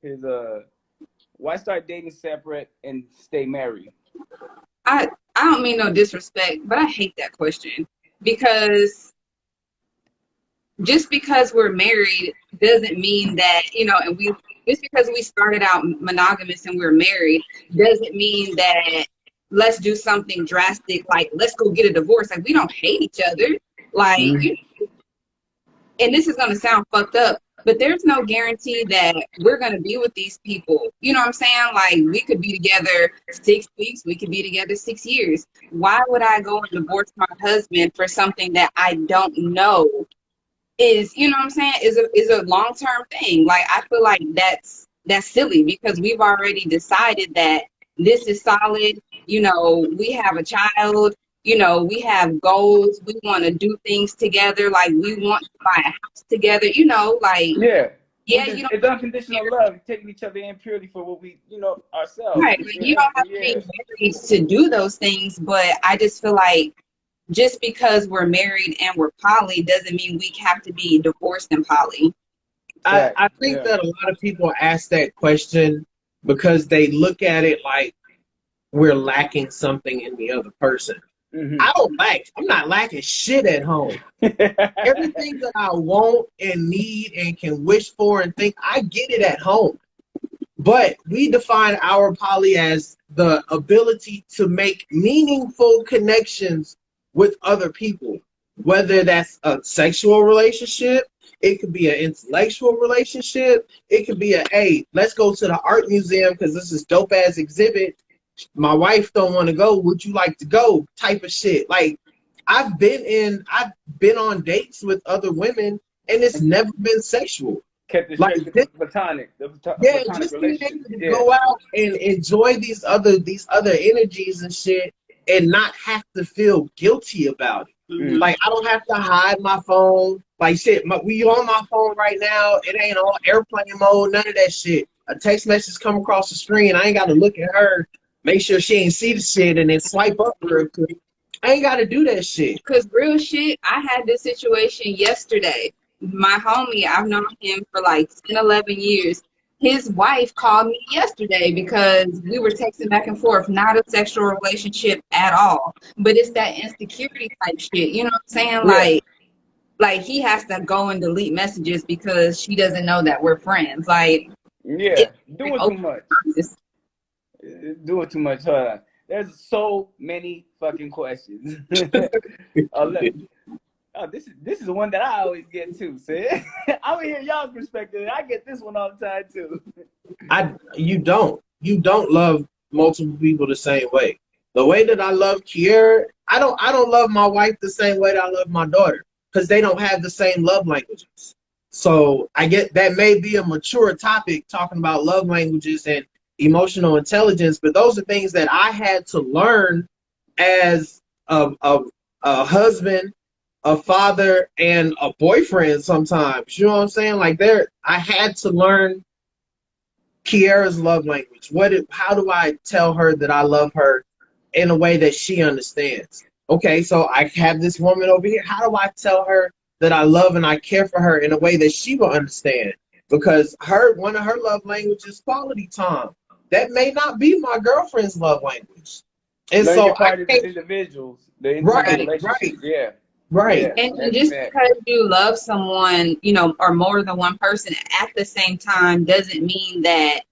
His why start dating separate and stay married? I don't mean no disrespect, but I hate that question because just because we're married doesn't mean that, and we just because we started out monogamous and we're married doesn't mean that let's do something drastic like let's go get a divorce. Like we don't hate each other. Like Mm-hmm. and this is going to sound fucked up, but there's no guarantee that we're going to be with these people. You know what I'm saying? Like, we could be together 6 weeks, we could be together 6 years. Why would I go and divorce my husband for something that I don't know is, you know what I'm saying, is a long-term thing? Like, I feel like that's silly because we've already decided that this is solid. We have a child. We have goals. We want to do things together. Like we want to buy a house together. Like Yeah. yeah, It's unconditional love, taking each other in purely for what we, ourselves. right. Like, you don't have to be married to do those things. But I just feel like just because we're married and we're poly doesn't mean we have to be divorced and poly. I think that a lot of people ask that question because they look at it like we're lacking something in the other person. Mm-hmm. I'm not lacking shit at home. Everything that I want and need and can wish for and think, I get it at home. But we define our poly as the ability to make meaningful connections with other people, whether that's a sexual relationship, it could be an intellectual relationship, it could be hey, let's go to the art museum because this is dope ass exhibit. My wife don't want to go. Would you like to go? Type of shit. Like I've been on dates with other women and it's never been sexual. Kept it like straight platonic. Platonic just being able to go out and enjoy these other energies and shit and not have to feel guilty about it. Mm-hmm. Like I don't have to hide my phone. Like shit, we on my phone right now. It ain't on airplane mode. None of that shit. A text message come across the screen. I ain't got to look at her. Make sure she ain't see the shit and then swipe up real quick. I ain't got to do that shit. Because real shit, I had this situation yesterday. My homie, I've known him for like 10, 11 years. His wife called me yesterday because we were texting back and forth, not a sexual relationship at all. But it's that insecurity type shit. You know what I'm saying? Yeah. Like he has to go and delete messages because she doesn't know that we're friends. Like, yeah, doing too much. Doing too much. There's so many fucking questions. This is the one that I always get too. See, I want to hear y'all's perspective. I get this one all the time too. You don't love multiple people the same way. The way that I love Kiera, I don't love my wife the same way that I love my daughter because they don't have the same love languages. So I get that may be a mature topic talking about love languages and emotional intelligence, but those are things that I had to learn as a husband, a father, and a boyfriend sometimes. You know what I'm saying? Like I had to learn Kiera's love language. How do I tell her that I love her in a way that she understands? Okay, so I have this woman over here. How do I tell her that I love and I care for her in a way that she will understand? Because one of her love languages is quality time. That may not be my girlfriend's love language. And so part of the individuals, right. Yeah. Right. Yeah, and just because you love someone, or more than one person at the same time doesn't mean that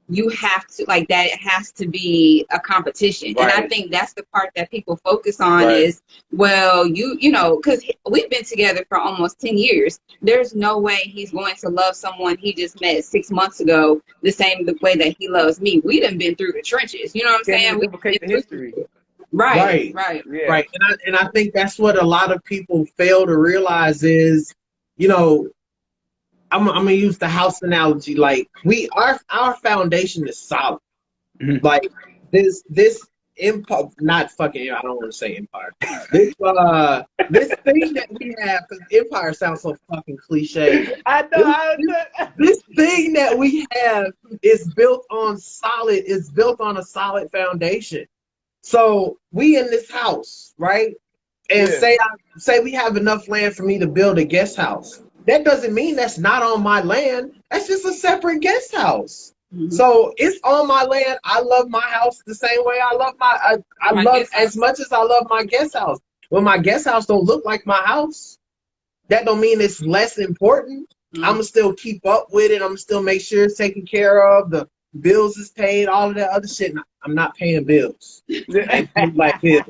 you have to, like, that it has to be a competition. Right. And I think that's the part that people focus on is, well, because we've been together for almost 10 years. There's no way he's going to love someone he just met 6 months ago the way that he loves me. We done been through the trenches. You know what I'm saying? We duplicate the history. Right. Yeah. And I think that's what a lot of people fail to realize is, I'm gonna use the house analogy. Like our foundation is solid. Mm-hmm. Like this empire, not fucking. I don't want to say empire. This thing that we have, because empire sounds so fucking cliche. I know. This thing that we have is built on a solid foundation. So we in this house, right? And say we have enough land for me to build a guest house. that doesn't mean that's not on my land. That's just a separate guest house. Mhm. So it's on my land. I love my house the same way I love I My love guest house. as much as I love my guest house. When my guest house don't look like my house, that don't mean it's less important. Mhm. I'm gonna still keep up with it. I'm gonna still make sure it's taken care of. The bills is paid, all of that other shit. I'm not paying bills. I ain't like bills.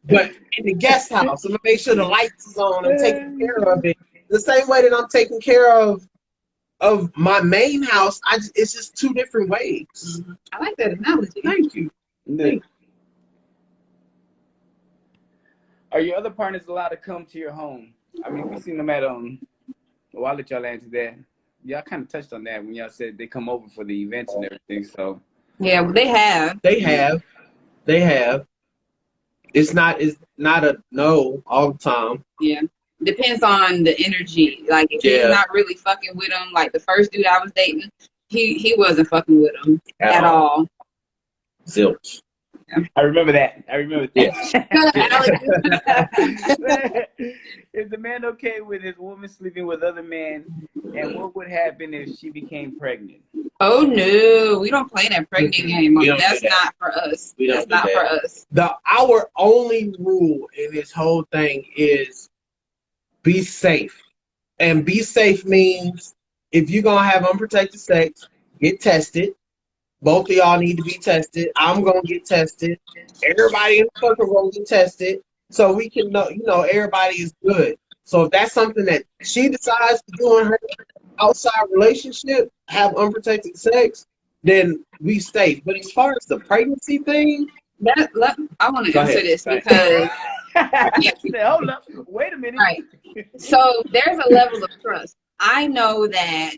But in the guest house, I'm gonna make sure the lights is on and taking care of it. The same way that I'm taking care of my main house, it's just two different ways. Mhm. I like that analogy. Thank you. Thank Are your other partners allowed to come to your home? I mean, we seen them at well, I'll let y'all answer that. Y'all kind of touched on that when y'all said they come over for the events and everything. So Yeah, well, they have. They have. It's not a no all the time. Yeah. Depends on the energy. Like, if he's not really fucking with him, like the first dude I was dating, he wasn't fucking with him at all. Zilch. I remember that. Yes. Is the man okay with his woman sleeping with other men? And what would happen if she became pregnant? Oh no, we don't play that pregnant game. That's not for us. That's not for us. Our only rule in this whole thing is be safe. And be safe means if you're gonna have unprotected sex, get tested. Both of y'all need to be tested. I'm gonna get tested. Everybody in the circle gonna get tested, so we can know, everybody is good. So if that's something that she decides to do in her outside relationship, have unprotected sex, then we safe. But as far as the pregnancy thing, I want to answer this because hold up, wait a minute. Right. So there's a level of trust. I know that,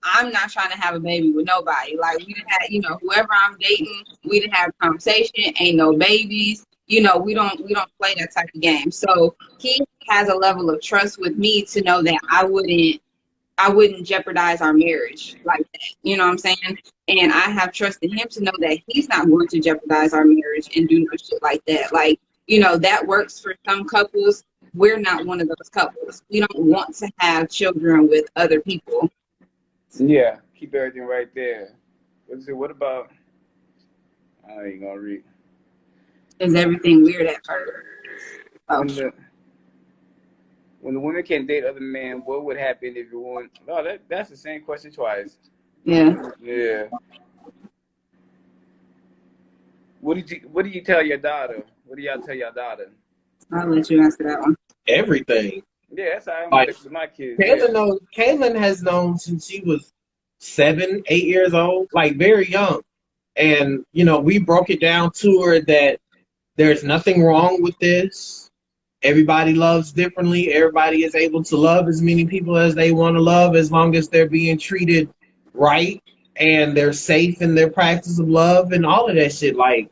I'm not trying to have a baby with nobody. Like, we didn't have, whoever I'm dating, we didn't have a conversation, ain't no babies. We don't play that type of game. So he has a level of trust with me to know that I wouldn't jeopardize our marriage like that. You know what I'm saying? And I have trust in him to know that he's not going to jeopardize our marriage and do no shit like that. Like, that works for some couples. We're not one of those couples. We don't want to have children with other people. Yeah, keep everything right there. What about? I ain't gonna read. Is everything weird at first? Oh. When the woman can date other men, what would happen if you want? No, that's the same question twice. Yeah. Yeah. What do you tell your daughter? What do y'all tell your daughter? I'll let you answer that one. Everything. Yeah, that's how I'm with my kids. Kaylin has known since she was 7, 8 years old, like very young. And, we broke it down to her that there's nothing wrong with this. Everybody loves differently. Everybody is able to love as many people as they want to love as long as they're being treated right and they're safe in their practice of love and all of that shit. Like,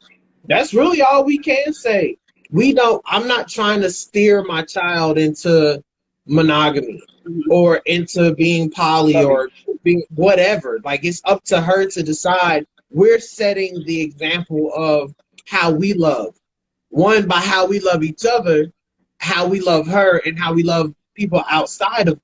that's really all we can say. I'm not trying to steer my child into monogamy or into being poly or being whatever. Like, it's up to her to decide. We're setting the example of how we love. One, by how we love each other, how we love her, and how we love people outside of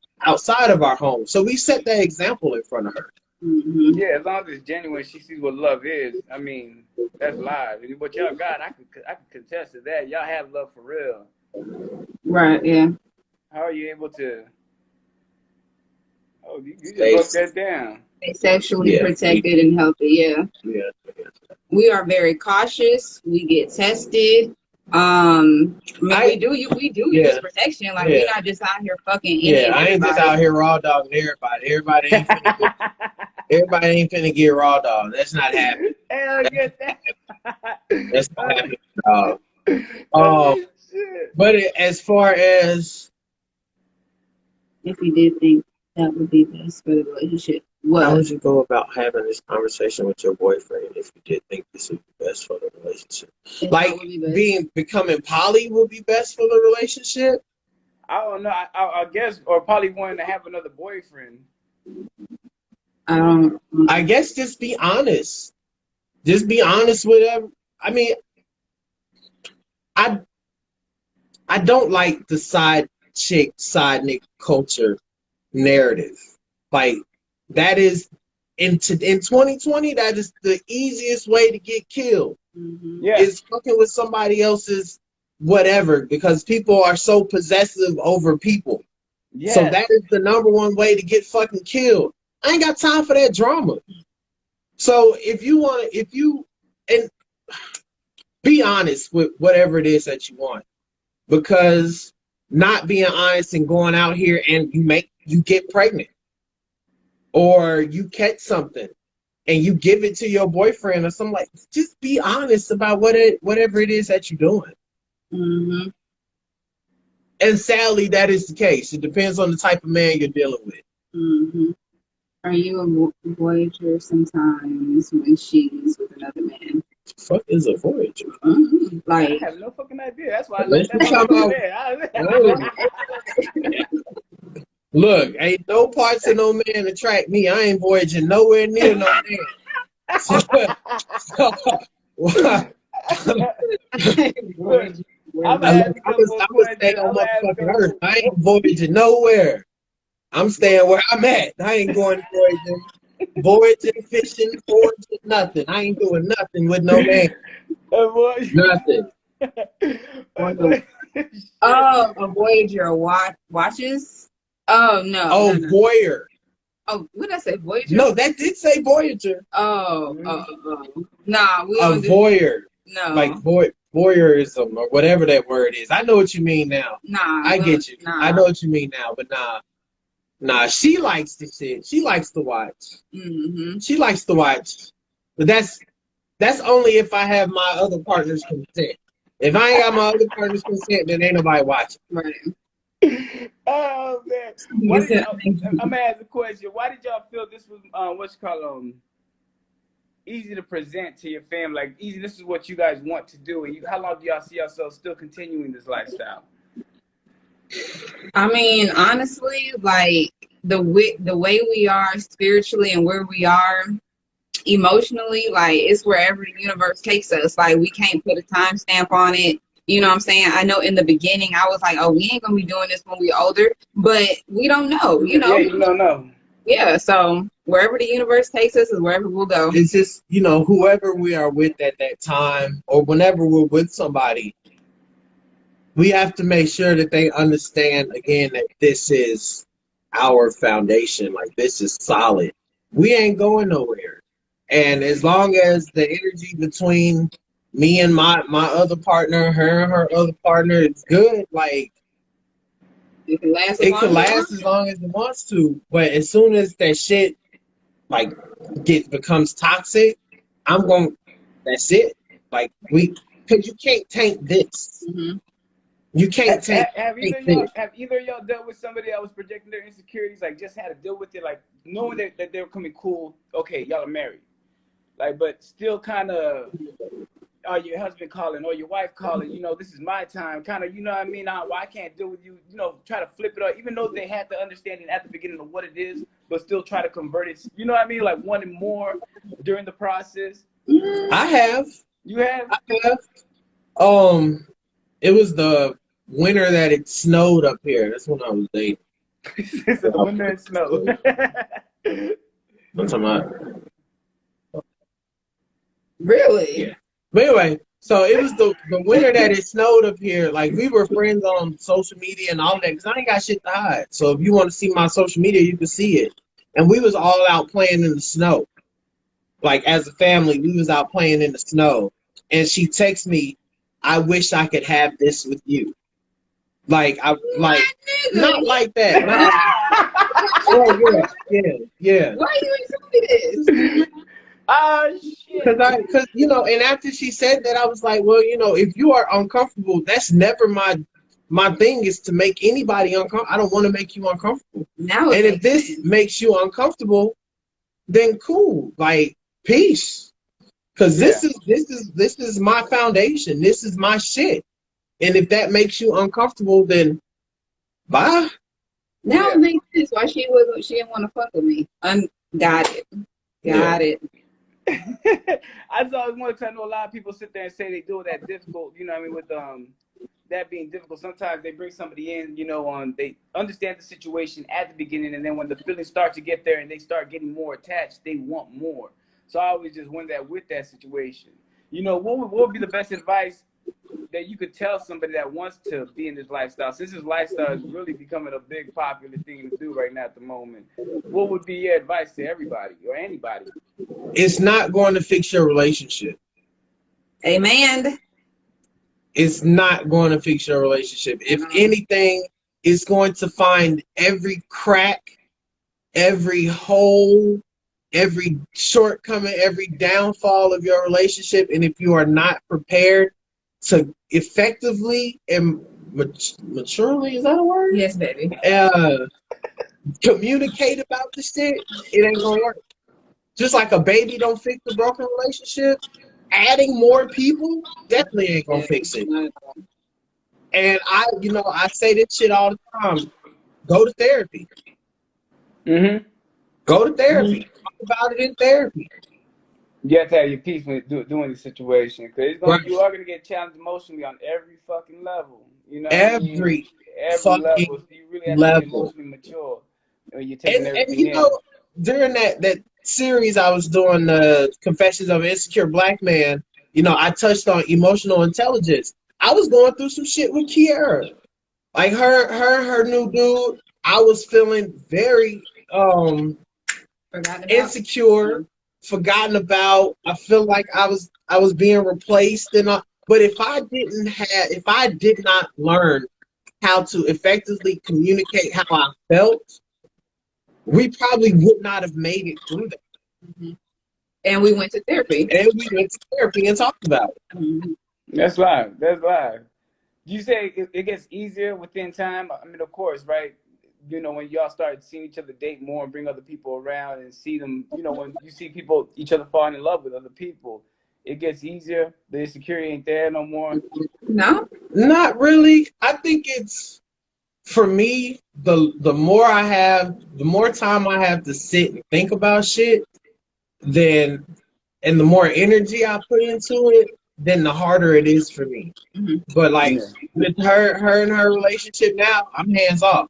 our home. So we set that example in front of her. Mm-hmm. Yeah, as long as it's genuine, she sees what love is. I mean, that's live. What y'all got, I can contest to that. Y'all have love for real. Right, yeah. How are you able to? Oh, you just broke that down. Stay sexually protected and healthy, Yeah. We are very cautious. We get tested. We do use protection. Like, we're not just out here fucking. I ain't just out here raw dogging everybody. Everybody ain't finna get raw dog. That's not happening. Hell yeah. That's not happening. But as far as if you did think that would be best for the relationship, how would you go about having this conversation with your boyfriend if you did think this would be best for the relationship? Like, becoming poly would be best for the relationship? I don't know. I guess, or probably wanting to have another boyfriend. I guess just be honest. Just be honest with them. I mean, I don't like the side chick, side nigga culture narrative. Like that is in 2020, that is the easiest way to get killed. Yeah. Is fucking with somebody else's whatever, because people are so possessive over people. Yes. So that is the number one way to get fucking killed. I ain't got time for that drama. So if you and be honest with whatever it is that you want, because not being honest and going out here and you get pregnant, or you catch something and you give it to your boyfriend or something, like, just be honest about whatever it is that you're doing. Mm-hmm. And sadly, that is the case. It depends on the type of man you're dealing with. Mm-hmm. Are you a voyager sometimes when she's with another man? The fuck is a voyager? Mm-hmm. I Like, have no fucking idea. That's why I Let's left that talk motherfucker there. Look, ain't no parts of no man attract me. I ain't voyaging nowhere near no man. So, I'm gonna stay on motherfucking Earth. I ain't voyaging nowhere. I'm staying where I'm at. I ain't going voyaging, fishing, foraging, nothing. I ain't doing nothing with no man. Nothing. oh, a voyager watches? Oh, no. Oh, no. voyeur. Oh, what did I say? Voyager? No, that did say voyager. Oh. Nah, we A don't do voyeur. No. Like voyeurism or whatever that word is. I know what you mean now. Nah. I get you. Nah. I know what you mean now, but nah, she likes the shit. She likes to watch. Mm-hmm. She likes to watch. But that's only if I have my other partner's consent. If I ain't got my other partner's consent, then ain't nobody watching. Right. Oh man. I'm gonna ask a question. Why did y'all feel this was easy to present to your family? Like, easy, this is what you guys want to do. And how long do y'all see yourselves still continuing this lifestyle? I mean, honestly, like the way we are spiritually and where we are emotionally, like it's wherever the universe takes us. Like we can't put a timestamp on it. You know what I'm saying? I know in the beginning I was like, oh, we ain't gonna be doing this when we're older, but we don't know, you know. Yeah, you don't know. Yeah, so wherever the universe takes us is wherever we'll go. It's just, whoever we are with at that time, or whenever we're with somebody, we have to make sure that they understand, again, that this is our foundation. Like, this is solid. We ain't going nowhere. And as long as the energy between me and my other partner, her and her other partner is good, like, it can last as long as it wants to. But as soon as that shit, like, becomes toxic, that's it. Like, because you can't taint this. Mm-hmm. You can't take. Have either of y'all dealt with somebody that was projecting their insecurities, like just had to deal with it, like knowing that they were coming cool, okay, y'all are married, like, but still kind of, or your husband calling or your wife calling, this is my time, kind of, you know what I mean? I can't deal with you, try to flip it up, even though they had the understanding at the beginning of what it is, but still try to convert it, you know what I mean? Like wanting more during the process. I have. You have? I have. It was the winter that it snowed up here. That's when I was dating. It's the winter and snow. I'm talking about. Really? Yeah. But anyway, so it was the winter that it snowed up here. Like, we were friends on social media and all that, because I ain't got shit to hide. So if you want to see my social media, you can see it. And we was all out playing in the snow. Like, as a family, we was out playing in the snow. And she texts me, I wish I could have this with you. Like, not like that. Oh, yeah. Why you ain't tell me this? Oh, shit. Because, and after she said that, I was like, well, if you are uncomfortable, that's never my thing, is to make anybody uncomfortable. I don't want to make you uncomfortable. Now, and if this makes you uncomfortable, then cool. Like, peace. Because this is my foundation. This is my shit. And if that makes you uncomfortable, then bye. Now it makes sense why she didn't want to fuck with me. Got it. I just always wanted to know, a lot of people sit there and say they do it that difficult, with that being difficult, sometimes they bring somebody in, you know, they understand the situation at the beginning, and then when the feelings start to get there and they start getting more attached, they want more. So I always just went that with that situation. You know, what would be the best advice that you could tell somebody that wants to be in this lifestyle, since this lifestyle is really becoming a big popular thing to do right now at the moment? What would be your advice to everybody or anybody? It's not going to fix your relationship. Amen. It's not going to fix your relationship. If anything, it's going to find every crack, every hole, every shortcoming, every downfall of your relationship. And if you are not prepared to effectively and maturely, is that a word? Yes, baby. Communicate about the shit, it ain't gonna work. Just like a baby don't fix a broken relationship, adding more people definitely ain't gonna fix it. And I say this shit all the time. Go to therapy. Mm-hmm. Go to therapy. Talk about it in therapy. You have to have your peace when doing the situation, because you are gonna get challenged emotionally on every fucking level. You know, every level. So you really have to be emotionally mature when you're taking everything in. During that series I was doing, the Confessions of an Insecure Black Man, I touched on emotional intelligence. I was going through some shit with Kiara. Like her new dude, I was feeling very insecure, forgotten about. I feel like I was being replaced and all. But if I did not learn how to effectively communicate how I felt, we probably would not have made it through that. Mm-hmm. And we went to therapy. And talked about it. Mm-hmm. That's live. You say it gets easier within time? I mean, of course, right? You know, when y'all start seeing each other date more and bring other people around and see them, when you see each other falling in love with other people, it gets easier. The insecurity ain't there no more. No, not really. I think it's, for me, the more time I have to sit and think about shit, and the more energy I put into it, then the harder it is for me. Mm-hmm. But with her and her relationship now, I'm hands off.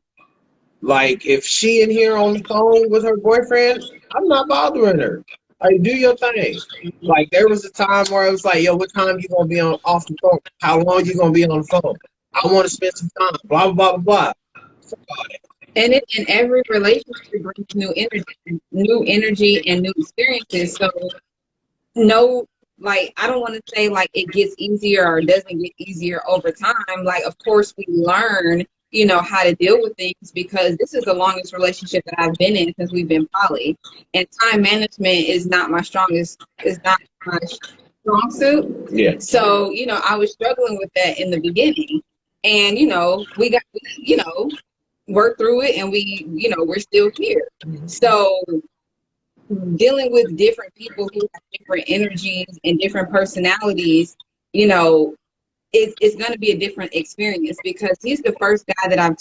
Like, if she in here on the phone with her boyfriend, I'm not bothering her. Like, do your thing. Like, there was a time where it was like, yo, what time you gonna be off the phone? How long you gonna be on the phone? I want to spend some time. Blah blah blah blah. And in every relationship brings new energy and new experiences. So I don't want to say like it gets easier or doesn't get easier over time. Like, of course we learn, how to deal with things, because this is the longest relationship that I've been in since we've been poly. And time management is not my strong suit. Yeah. So, I was struggling with that in the beginning. And, we got, work through it, and we're still here. So dealing with different people who have different energies and different personalities, it's going to be a different experience, because he's the first guy that I've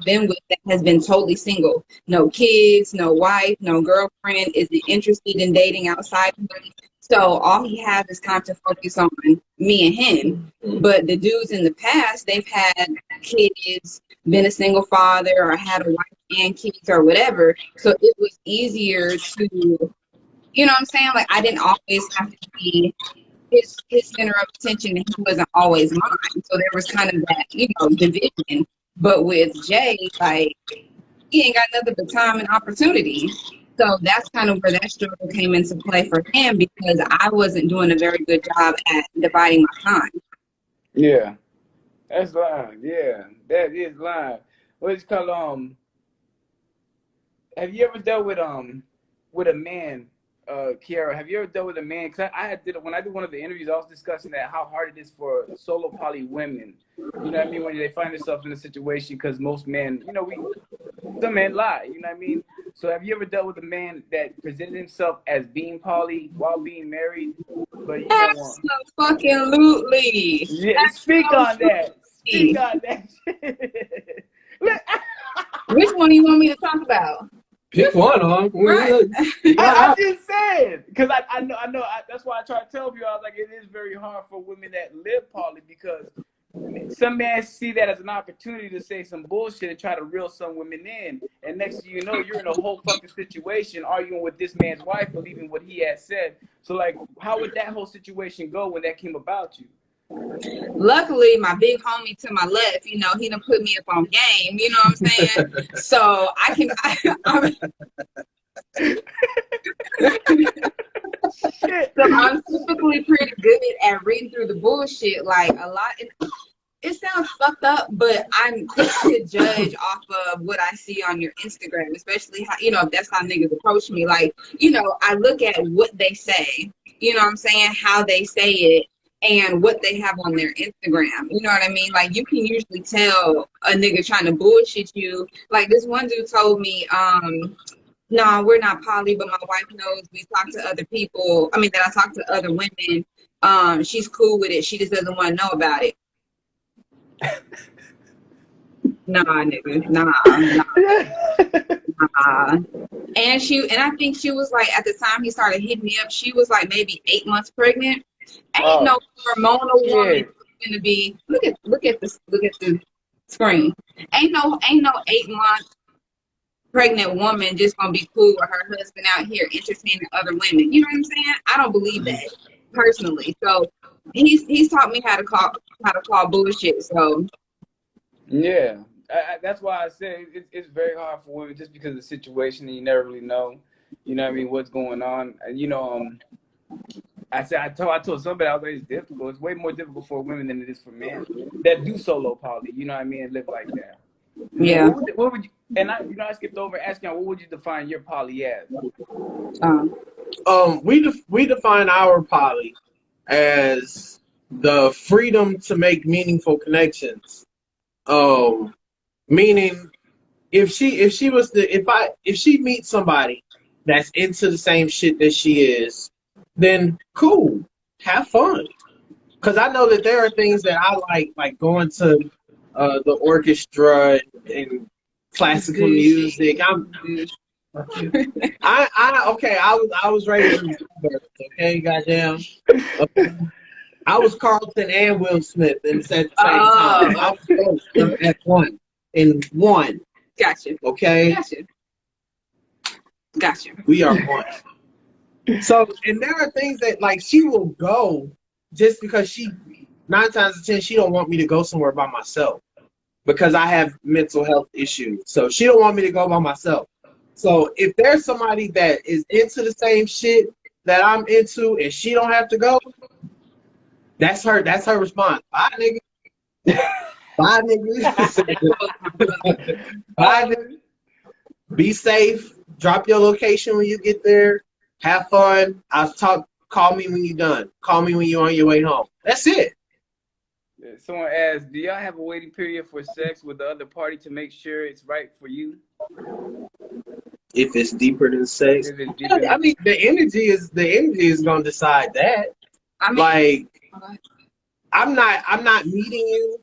been with that has been totally single. No kids, no wife, no girlfriend, isn't interested in dating outside of me. So all he has is time to focus on me and him. But the dudes in the past, they've had kids, been a single father, or had a wife and kids or whatever. So it was easier to, you know what I'm saying? Like, I didn't always have to be his center of attention, and he wasn't always mine. So there was kind of that, division. But with Jay, like, he ain't got nothing but time and opportunity. So that's kind of where that struggle came into play for him, because I wasn't doing a very good job at dividing my time. Yeah, that's live. Yeah, that is live. What is it called? Have you ever dealt with a man, Kiara? Have you ever dealt with a man? Cause when I did one of the interviews, I was discussing that how hard it is for solo poly women. You know what I mean? When they find themselves in a situation, because most men, some men lie. You know what I mean? So have you ever dealt with a man that presented himself as being poly while being married, but you don't want? Absolutely. Yeah, speak on that. Which one do you want me to talk about? Pick one on. Right. I just said, because I know. That's why I try to tell people. I was like, it is very hard for women that live poly, because some men see that as an opportunity to say some bullshit and try to reel some women in. And next thing you know, you're in a whole fucking situation arguing with this man's wife, believing what he has said. So, like, how would that whole situation go when that came about you? Luckily, my big homie to my left, you know, he done put me up on game. You know what I'm saying? So I can. So I'm typically pretty good at reading through the bullshit. Like a lot. It sounds fucked up, but I'm quick to judge off of what I see on your Instagram, especially how, you know, if that's how niggas approach me. Like, you know, I look at what they say, you know what I'm saying, how they say it, and what they have on their Instagram. You know what I mean? Like, you can usually tell a nigga trying to bullshit you. Like, this one dude told me, no, we're not poly, but my wife knows we talk to other people. I mean, that I talk to other women. She's cool with it. She just doesn't want to know about it. Nah, nigga, nah. And I think she was like, at the time he started hitting me up, she was like maybe 8 months pregnant. Ain't no hormonal woman gonna be. Look at the screen. Ain't no 8 month pregnant woman just gonna be cool with her husband out here entertaining other women. You know what I'm saying? I don't believe that personally. So he's taught me how to call bullshit. So yeah, that's why I say it's very hard for women just because of the situation and you never really know. You know what I mean? What's going on? And you know, I told somebody I was like, it's difficult. It's way more difficult for women than it is for men that do solo poly. You know what I mean? And live like that. Yeah. What would you? And I skipped over asking, what would you define your poly as? We define our poly as the freedom to make meaningful connections. Meaning, if she meets somebody that's into the same shit that she is, then cool, have fun. Because I know that there are things that I like going to the orchestra and classical music. I was raised in okay, goddamn. Okay. I was Carlton and Will Smith at the same time. I was both at one. Gotcha. Okay. Gotcha. We are one. So, and there are things that like she will go just because 9 times out of 10 she don't want me to go somewhere by myself because I have mental health issues. So she don't want me to go by myself. So if there's somebody that is into the same shit that I'm into and she don't have to go, that's her response. Bye, nigga. Bye, nigga. Bye, nigga. Be safe. Drop your location when you get there. Have fun. Call me when you're done. Call me when you're on your way home. That's it. Someone asked, do y'all have a waiting period for sex with the other party to make sure it's right for you? If it's deeper than sex, I mean, the energy is gonna decide that. I mean, like, I'm not meeting you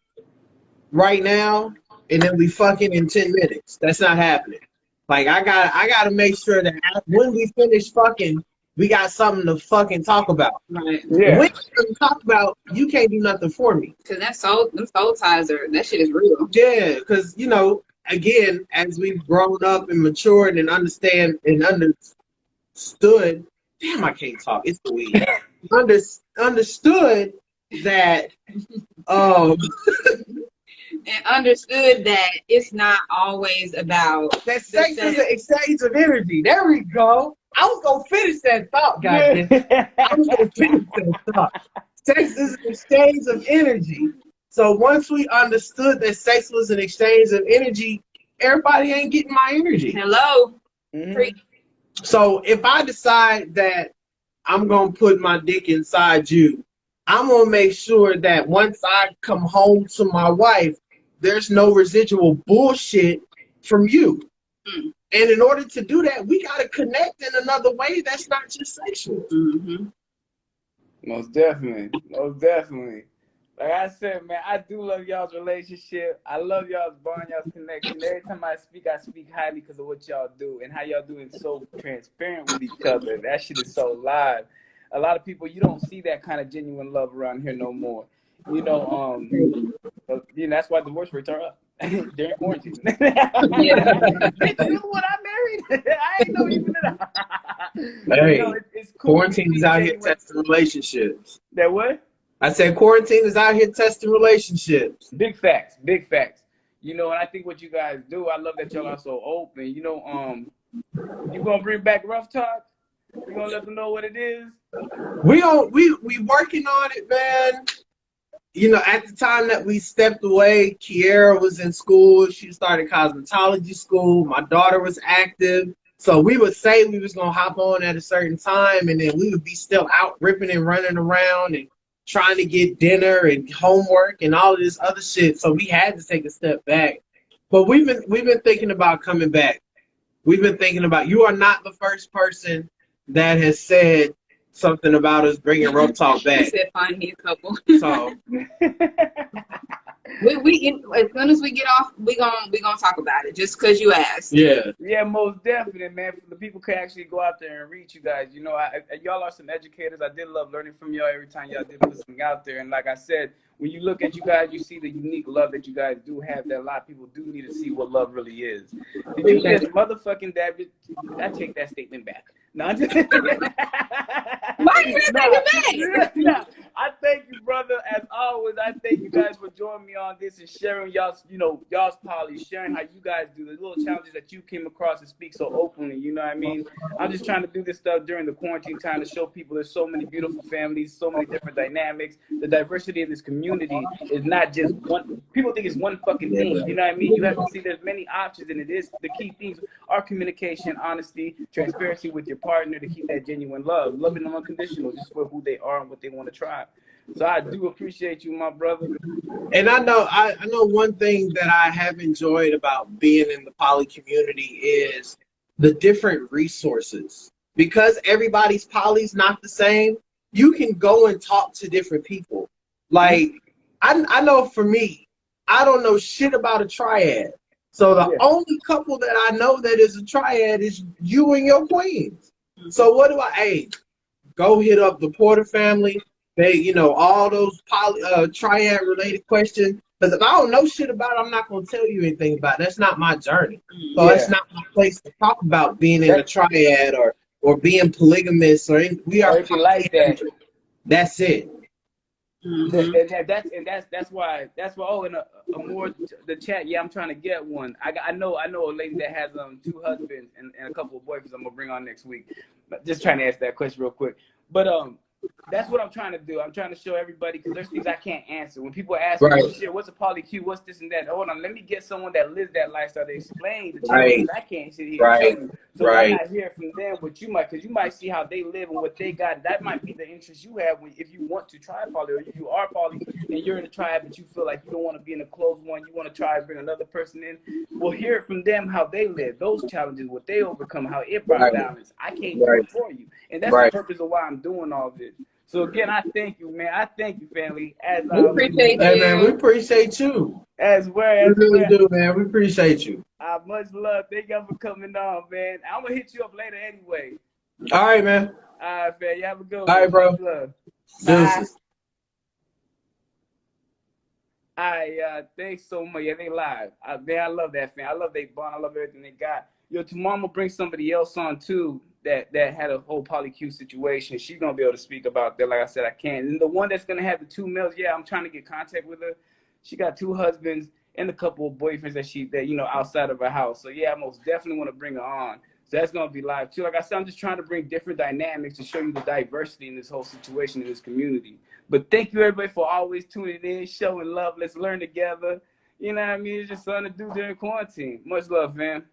right now, and then we fucking in 10 minutes. That's not happening. Like, I gotta make sure that when we finish fucking, we got something to fucking talk about. Right. Yeah. When you talk about, you can't do nothing for me. Cause them soul ties that shit is real. Yeah, cause you know, again, as we've grown up and matured and understood. Damn, I can't talk. It's the weed. Understood that. And understood that it's not always about that sex is an exchange of energy. There we go. I was gonna finish that thought, guys. I was gonna finish that thought. Sex is an exchange of energy. So once we understood that sex was an exchange of energy, everybody ain't getting my energy. Hello. Mm-hmm. So if I decide that I'm gonna put my dick inside you, I'm gonna make sure that once I come home to my wife, there's no residual bullshit from you. Mm. And in order to do that, we gotta connect in another way that's not just sexual. Mm-hmm. Most definitely. Like I said, man, I do love y'all's relationship. I love y'all's bond, y'all's connection. Every time I speak highly because of what y'all do and how y'all doing so transparent with each other. That shit is so live. A lot of people, you don't see that kind of genuine love around here no more. You know, you know, that's why divorce rates are up during quarantine. Bitch, you know what I married? I ain't know you did that. But Hey, no, it's cool to quarantine is see out here genuine. testing relationships. That what? I said quarantine is out here testing relationships. Big facts, big facts. You know, and I think what you guys do, I love that y'all are so open. You know, you gonna bring back Rough Talk? You gonna let them know what it is? We working on it, man. You know, at the time that we stepped away, Kiera was in school. She started cosmetology school. My daughter was active. So we would say we was gonna hop on at a certain time, and then we would be still out ripping and running around and trying to get dinner and homework and all of this other shit. So we had to take a step back. But we've been thinking about coming back. We've been thinking about. You are not the first person that has said something about us bringing Rough Talk He back. said, find me a couple. So As soon as we get off, we gonna talk about it. Just because you asked. yeah, Yeah, most definitely, man. The people could actually go out there and reach you guys. You know, y'all are some educators. I did love learning from y'all every time y'all did put something out there. And like I said, when you look at you guys, you see the unique love that you guys do have. That a lot of people do need to see what love really is. Did you just motherfucking David? I take that statement back. No, I'm just... Why you gonna take it back? No, I thank you, brother. As always, I thank you guys for joining me on this and sharing y'all's, you know, y'all's poly, sharing how you guys do the little challenges that you came across and speak so openly. You know what I mean? I'm just trying to do this stuff during the quarantine time to show people there's so many beautiful families, so many different dynamics. The diversity in this community is not just one. People think it's one fucking thing. You know what I mean? You have to see there's many options, and it is the key things are communication, honesty, transparency with your partner to keep that genuine love, loving them unconditional, just for who they are and what they want to try. So I do appreciate you, my brother. and I know one thing that I have enjoyed about being in the poly community is the different resources. Because everybody's poly's not the same, you can go and talk to different people. Like I know for me, I don't know shit about a triad. So the only couple that I know that is a triad is you and your queens. So what do hey, go hit up the Porter family. They, you know, all those triad related questions. Because if I don't know shit about it, I'm not going to tell you anything about it. That's not my journey. So it's not my place to talk about being in a triad or being polygamous or we are like that. That's it. That's why. Oh, and a more the chat. Yeah, I'm trying to get one. I know a lady that has 2 husbands and a couple of boyfriends. I'm gonna bring on next week. But just trying to ask that question real quick. But that's what I'm trying to do. I'm trying to show everybody because there's things I can't answer. When people ask me, oh, shit, what's a polycule? What's this and that? Hold on, let me get someone that lives that lifestyle to explain the challenges I can't sit here and show you. So why not hear from them what you might, because you might see how they live and what they got. That might be the interest you have if you want to try poly, or if you are poly and you're in a tribe but you feel like you don't want to be in a closed one, you want to try to bring another person in. Well, hear it from them how they live, those challenges, what they overcome, how it brought balance. I can't do it for you, and that's the purpose of why I'm doing all this. So again, I thank you, man. I thank you, family. As we appreciate you. Man, we appreciate you. As well. We really do, man. We appreciate you. Much love. Thank y'all for coming on, man. I'm gonna hit you up later anyway. All right, man. All right, man. You have a good one. All right, bro. Love. Bye. All right, thanks so much. Yeah, they live. Man, I love that, fan. I love they bond. I love everything they got. Yo, tomorrow I'm gonna bring somebody else on too that had a whole polycule situation. She's gonna be able to speak about that. Like I said, I can't. And the one that's gonna have the 2 males, yeah, I'm trying to get contact with her. She got 2 husbands and a couple of boyfriends that you know outside of her house. So yeah, I most definitely want to bring her on. So that's gonna be live too. Like I said, I'm just trying to bring different dynamics to show you the diversity in this whole situation in this community. But thank you everybody for always tuning in, showing love. Let's learn together. You know what I mean? It's just something to do during quarantine. Much love, fam.